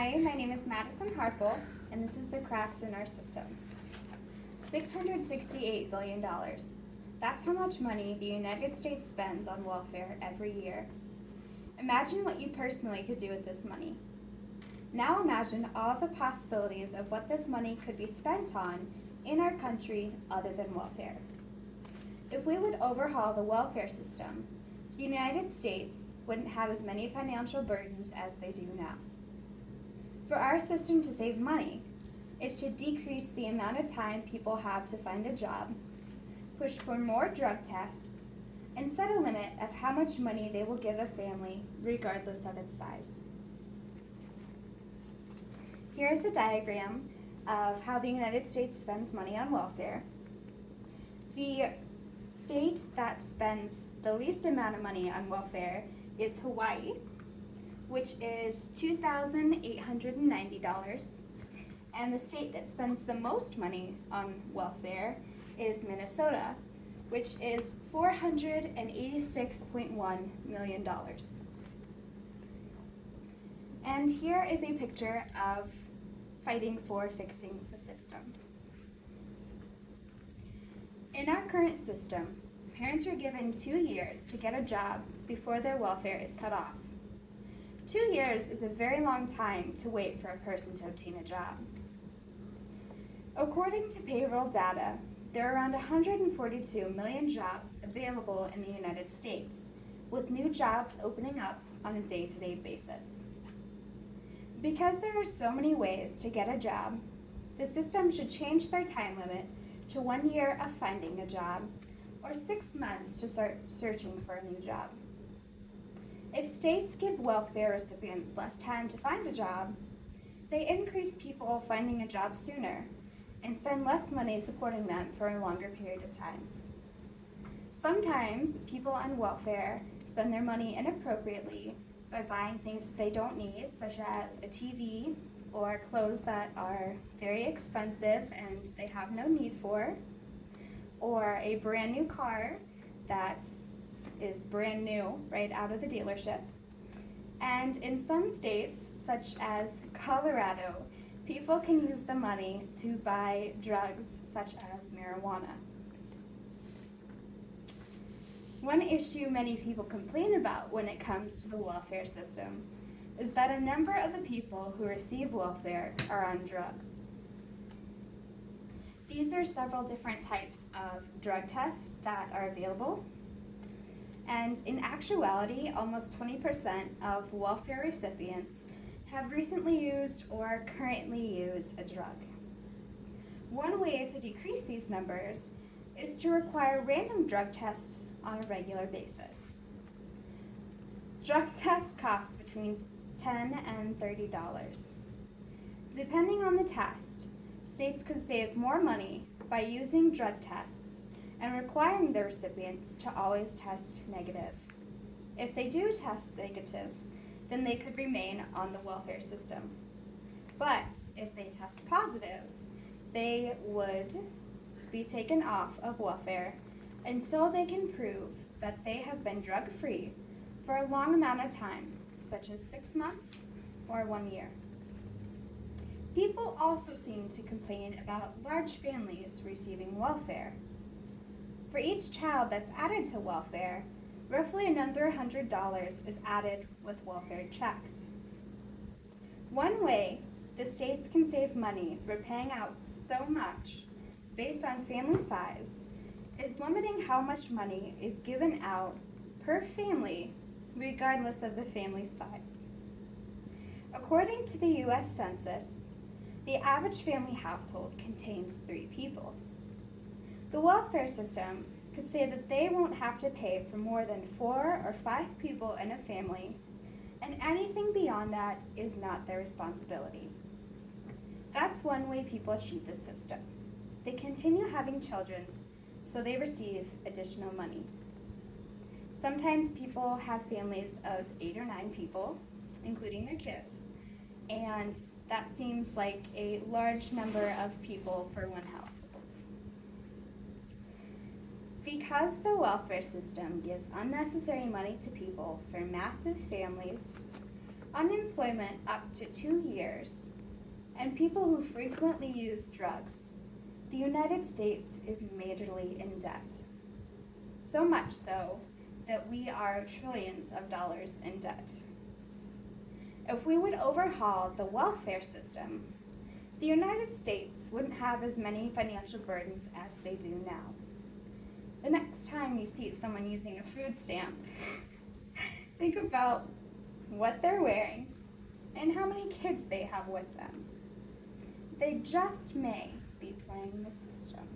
Hi, my name is Madison Harple, and this is the cracks in our system. $668 billion. That's how much money the United States spends on welfare every year. Imagine what you personally could do with this money. Now imagine all of the possibilities of what this money could be spent on in our country other than welfare. If we would overhaul the welfare system, the United States wouldn't have as many financial burdens as they do now. For our system to save money, it should decrease the amount of time people have to find a job, push for more drug tests, and set a limit of how much money they will give a family regardless of its size. Here is a diagram of how the United States spends money on welfare. The state that spends the least amount of money on welfare is Hawaii, which is $2,890, and the state that spends the most money on welfare is Minnesota, which is $486.1 million. And here is a picture of fighting for fixing the system. In our current system, parents are given 2 years to get a job before their welfare is cut off. 2 years is a very long time to wait for a person to obtain a job. According to payroll data, there are around 142 million jobs available in the United States, with new jobs opening up on a day-to-day basis. Because there are so many ways to get a job, the system should change their time limit to 1 year of finding a job, or 6 months to start searching for a new job. If states give welfare recipients less time to find a job, they increase people finding a job sooner and spend less money supporting them for a longer period of time. Sometimes people on welfare spend their money inappropriately by buying things that they don't need, such as a TV or clothes that are very expensive and they have no need for, or a brand new car that is brand new right out of the dealership. And in some states, such as Colorado, people can use the money to buy drugs such as marijuana. One issue many people complain about when it comes to the welfare system is that a number of the people who receive welfare are on drugs. These are several different types of drug tests that are available. And in actuality, almost 20% of welfare recipients have recently used or currently use a drug. One way to decrease these numbers is to require random drug tests on a regular basis. Drug tests cost between $10 and $30. Depending on the test, states could save more money by using drug tests and requiring the recipients to always test negative. If they do test negative, then they could remain on the welfare system. But if they test positive, they would be taken off of welfare until they can prove that they have been drug-free for a long amount of time, such as 6 months or 1 year. People also seem to complain about large families receiving welfare. For each child that's added to welfare, roughly another $100 is added with welfare checks. One way the states can save money for paying out so much based on family size is limiting how much money is given out per family regardless of the family size. According to the U.S. Census, the average family household contains 3 people. The welfare system could say that they won't have to pay for more than 4 or 5 people in a family, and anything beyond that is not their responsibility. That's one way people cheat the system. They continue having children, so they receive additional money. Sometimes people have families of 8 or 9 people, including their kids, and that seems like a large number of people for one household. Because the welfare system gives unnecessary money to people for massive families, unemployment up to 2 years, and people who frequently use drugs, the United States is majorly in debt. So much so that we are trillions of dollars in debt. If we would overhaul the welfare system, the United States wouldn't have as many financial burdens as they do now. The next time you see someone using a food stamp, think about what they're wearing and how many kids they have with them. They just may be playing the system.